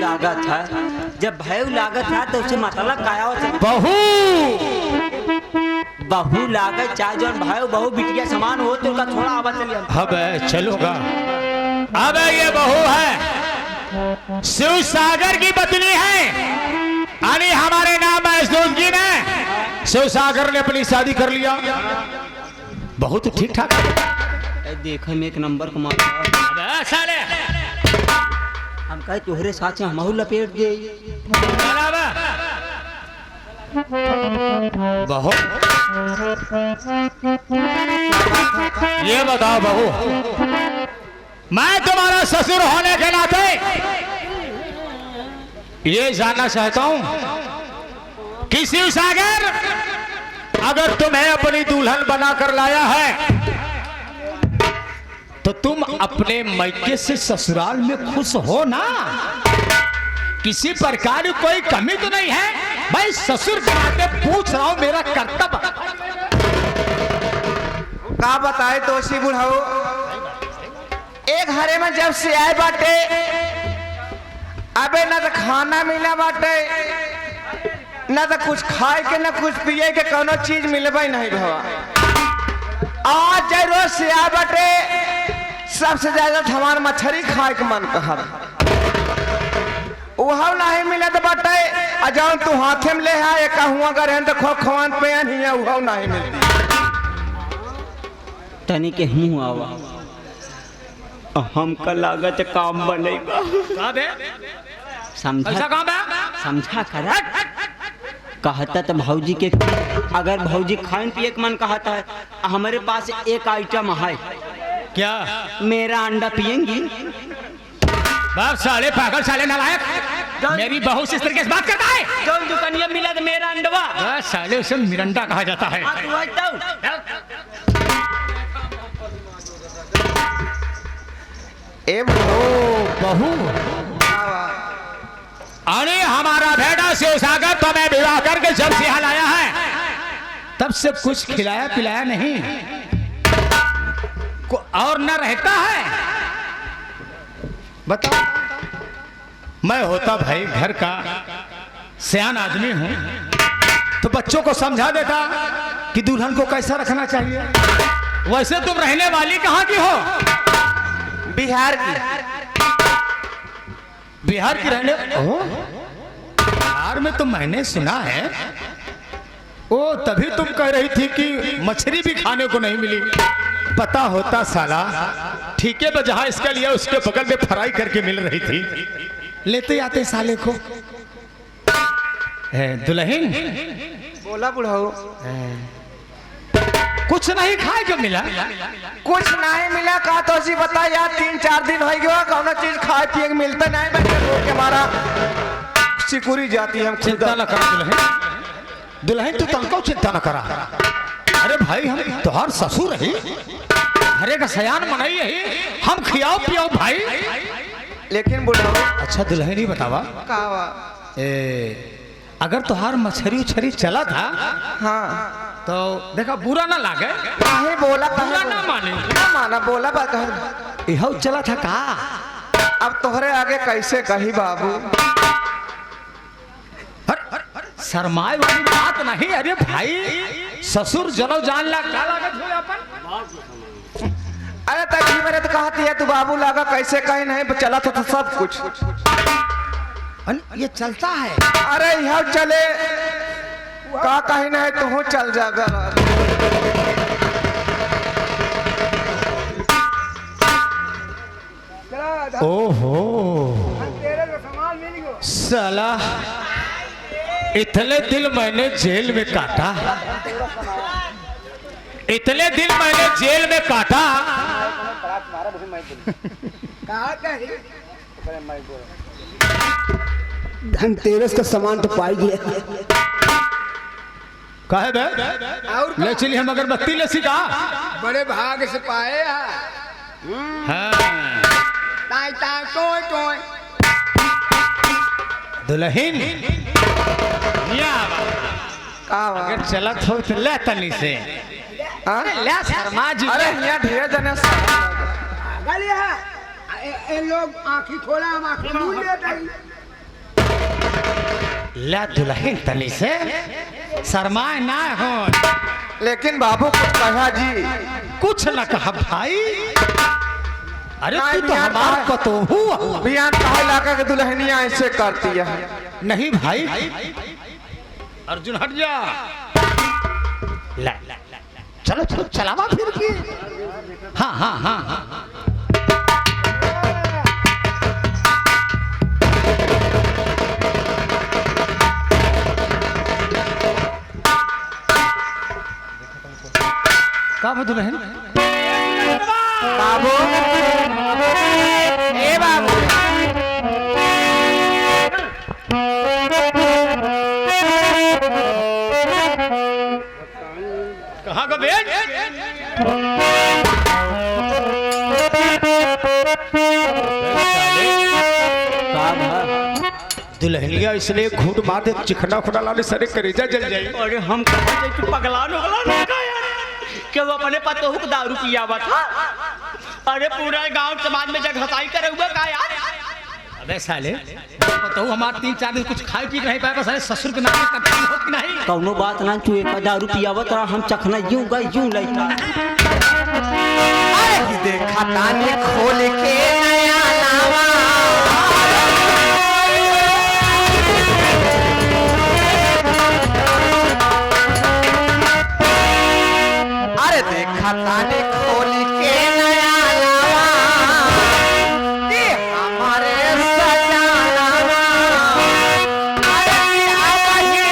लागत है। जब भय लागत है तो उसे मतलब काया होता बहू बहू लागत चाहे जो भाई बहू बिटिया समान हो तो उसका थोड़ा आवाज चलिए। अब चलूंगा। अब ये बहू है शिव सागर की पत्नी है। अरे हमारे नाम महसूसगी ने शिव सागर ने अपनी शादी कर लिया। बहुत ठीक ठाक देखे में एक नंबर को मार हम कहे तुहरे साथ हम लपेट दे। बहू ये बताओ बहू, मैं तुम्हारा ससुर होने के नाते ये जानना चाहता हूं कि शिव सागर अगर तुम्हें अपनी दुल्हन बनाकर लाया है तो तुम अपने मायके से ससुराल में खुश हो ना? किसी प्रकार की कोई कमी तो नहीं है? भाई ससुर के नाते पूछ रहा हूं, मेरा कर्तव्य। का बताए तो सी बुढ़ाओ, एक घरे में जब से आए बाटे अबे न तो खाना मिला बाटे न तो कुछ खाए के न कुछ पिए के कोनो चीज मिलबे नहीं भवा। आज रोज से आए बाटे सबसे ज्यादा हमार मछली खाए के मन कहा वह नहीं मिले तो बाटे अजान तू हाथे में ले आए कहूँ अगर है तो खो खवान पे वह नहीं मिलती तनी के मुँह आवा हमका लागत काम बनेगा। समझा समझा कर कहता तो भौजी के अगर भौजी खान पिए के मन कहता है हमारे पास एक आइटम है। क्या? मेरा अंडा पियेंगी? बाप साले पागल साले नालायक, मेरी बहू से इस तरीके से बात करता है। जो दुकानिया मिला तो मेरा अंडवा साले उसे मिरंडा कहा जाता है। ए बहू अरे हमारा बेटा शिव सागर तुम्हें विवाह करके जब से यहाँ लाया है तब से कुछ खिलाया पिलाया नहीं और न रहता है। बताओ, मैं होता भाई घर का सियान आदमी हूं तो बच्चों को समझा देता कि दुल्हन को कैसा रखना चाहिए। वैसे तुम रहने वाली कहाँ की हो? बिहार की। बिहार की रहने? बिहार में तो मैंने सुना है ओ तभी तुम कह रही थी कि मछली भी खाने को नहीं मिली। पता होता साला ठीक है, जहां इसके लिए उसके बगल में फ्राई करके मिल रही थी, लेते आते साले को। दुल्हन बोला बुढ़ाओ, कुछ नहीं खाए को मिला? कुछ नहीं मिला का तो सी बता यार, 3-4 दिन हो गया कौन चीज खाए पिए मिलता नहीं। बच्चे के हमारा सिकुरी जाती हम। चिंता न करा दुल्हन, दुल्हन तू तनको चिंता न करा। अरे भाई हम तुहार ससुर है, घरे का सयान मनाई है, हम खियाओ पियाओ भाई। लेकिन बुढ़ाओ अच्छा दुल्हन ही बतावा अगर तुहार मछरी उछरी चला था हाँ तो देखा बुरा ना लागे। काहे बोला बुरा ना माने ना माना बोला बात यह चला था का? अब तोहरे आगे कैसे कही बाबू? शर्माए वाली बात नहीं। अरे भाई ससुर जनो जान ला का लागत हो अपन। अरे तभी मैंने तो कहती है तू बाबू लागा कैसे कहीं नहीं चला था तो सब कुछ ये चलता है। अरे यहाँ चले का कहीं नहीं तू चल जागा। ओहो साला इतने दिन मैंने जेल में काटा, इतने दिन मैंने जेल में काटा। धनतेरस का सामान तो पाई गया। काहे बे? ले चली हम अगरबत्ती ले सीखा। बड़े भाग से पाए दुल्हन अगर चलत हो तो ले तनी से ले शर्मा जी। अरे यहाँ ढेर जने लोग आँखी खोला हम आँखी मूल लेते हैं। ला दुल्हन तनी से शर्माए ना हो। लेकिन बाबू कुछ कहा जी। कुछ न कहा भाई। अरे नहीं, तू तो बिहान हमार कहा- पतो हुआ। बिहान कहा इलाका के दुल्हनिया ऐसे करती है। नहीं भाई अर्जुन हट जा। ला चलो चलो चलावा फिर की। हाँ हाँ हाँ हाँ का दुल्हन बाबू ए बाबू कहाँ का बेच? दुल्हनिया इसलिए घूट मार दे चिकना खुना लाने सारे करेजा जल जाए। अरे हम कहते कि पगलान उगलान हो गया यार कि वो अपने पतोहू को दारू पिया हुआ था। अरे पूरा गांव समाज में जग हसाई करे हुए का यार। अबे साले तो हमारे 3-4 दिन कुछ खाए पी नहीं पाए बस साले ससुर के नाम का काम होत कि नहीं। कौनो बात ना तू एक दारू पिया हुआ था हम चखना यूं गए यूं लइका। अरे देखा ताने खोल के नया नावा। अरे देखा ताने खोल के नया नावा कि हमारे सजनावा। अरे क्या कहे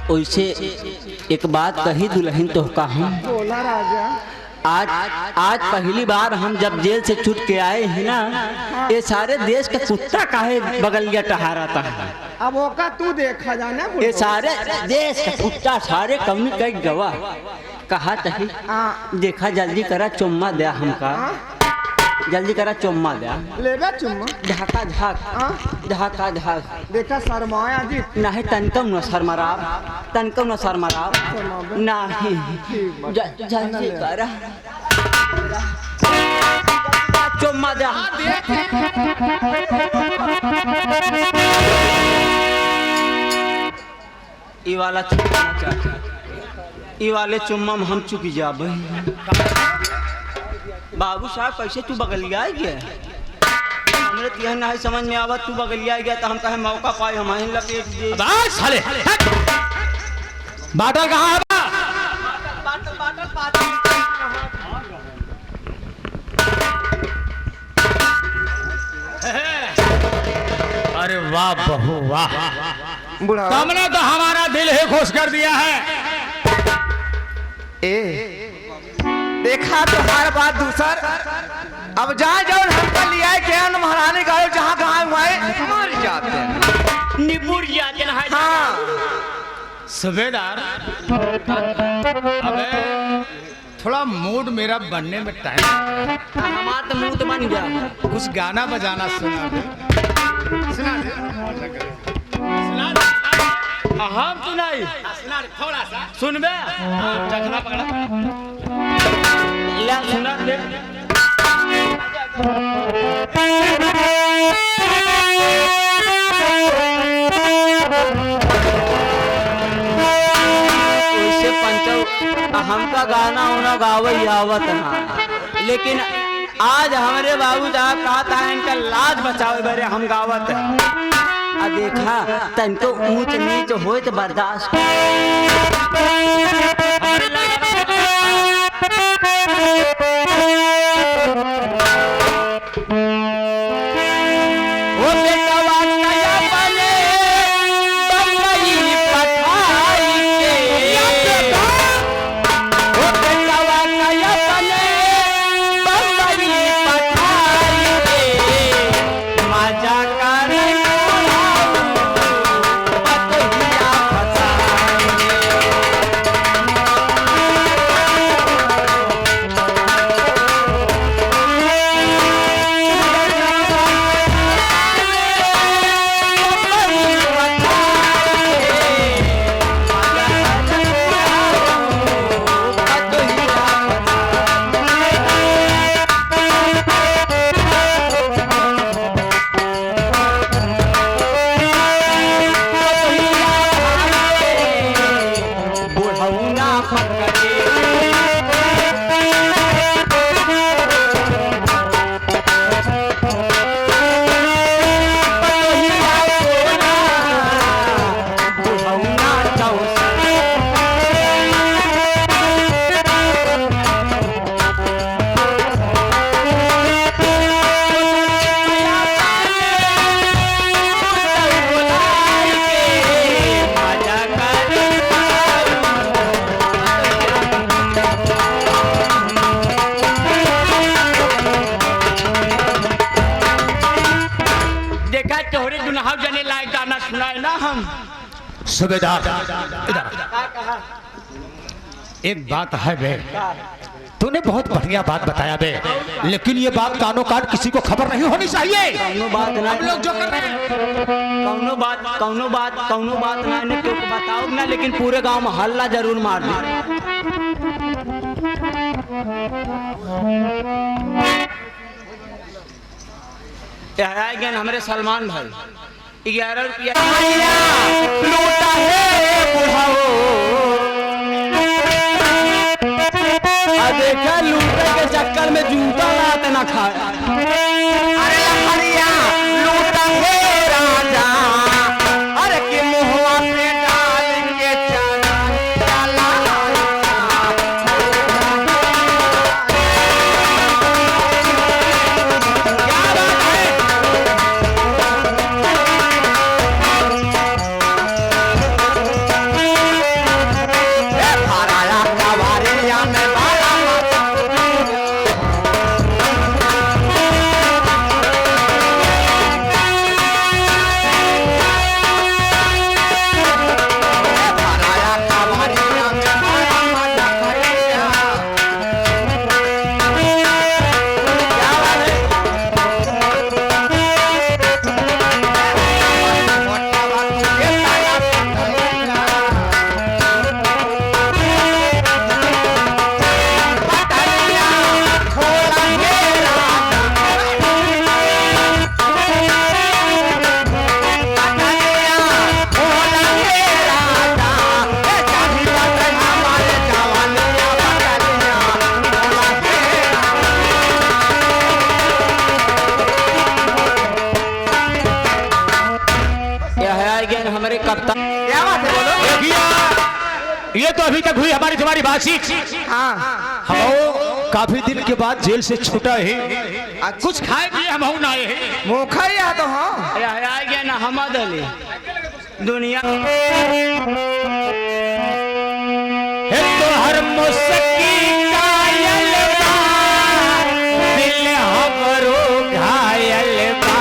वैसे एक बात कही दुल्हन तो का हम बोला राजा। आज आज पहली बार हम जब जेल से छूट के आए हैं ना ये सारे देश का कुत्ता काहे बगलिया टहराता है। अब ओका तू देखा जाना ये सारे देश का कुत्ता सारे कमी कई गवा कहा तही देखा जल्दी करा चुम्मा दे हमका जल्दी करा चुम्मा दे लेबे चुम्मा झाका झाक झाका झाक देखा शर्माया जी। नहीं तनकम न शर्मराब तनकम न शर्मराब नहीं जल्दी करा चुम्मा दे ई वाला चुम्मा चाचा ई वाले चुम्मा में हम चुक जाबे। बाबू साहब कैसे तू बगल गया हमरे हमरे तिहर नहीं समझ में आवत, तू बगलिया गया तो हम कहे मौका पाए हम ही लपेट दे। अब आज साले बाटल कहाँ है बा? अरे वाह बहू वाह, बुढ़ा तुमने तो हमारा दिल ही खुश कर दिया है। ए देखा तुम्हारा बात दूसर, अब जहाँ जाओ हमका लिया है क्या न महारानी गाड़ो जहाँ कहाँ हुए मर जाते हैं, निपुर जाते हैं। हाँ सूबेदार, अबे थोड़ा मूड मेरा बनने में टाइम, हमारा तो मुंह तो बन गया। कुछ गाना बजाना सुना दे, सुना दे, सुना दे। हम सुनाई सुना दे थोड़ा सा, सुनबे चखना पकड़ा। ला सुना दे। वैसे पंचो हमका गाना उना गावई आवत ना, लेकिन आज हमारे बाबू साहब कहा था इनका लाज बचावे बरे हम गावत है। आ देखा तनको ऊंच नीच होए तो बर्दाश्त ओ बेटवा नया बने बम्बई पठाई के, ओ बेटवा नया बने बम्बई पठाई के, मजा कर सूबेदार इधर, एक बात है बे, तूने बहुत बढ़िया बात बताया बे, लेकिन ये बात कानों कान किसी को खबर नहीं होनी चाहिए। कौनो बात ना, हम लोग जो कर रहे हैं कौनो बात ना इन्हें क्यों बताओ ना, लेकिन पूरे गांव में हल्ला जरूर मार दे। हमारे सलमान भाई 11 रुपया लूटा है बुढ़ाओ, देखा लूटे के चक्कर में जूता लाते ना खाया। अरे हरिया लूटा है राजा, अरे के मुहवा पे डाल के चला चला। क्या बात है? हराया कवारिया में बाला आएंगे हमारे कप्तान। क्या बात है बोलो। ये तो अभी तक हुई हमारी तुम्हारी बातचीत। हाँ हम काफी दिन के बाद जेल से छूटा है, कुछ खाए पिए हम ना आए हैं। मुखा ही तो हाँ आएंगे ना हमद अली दुनिया है तो हर मुस्की कायल बा, दिल हमरो घायल बा।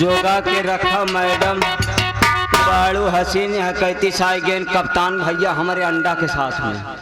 जोगा के रखा मैडम बाड़ू हसीन कहती साइगेन कप्तान भैया हमारे अंडा के साथ में।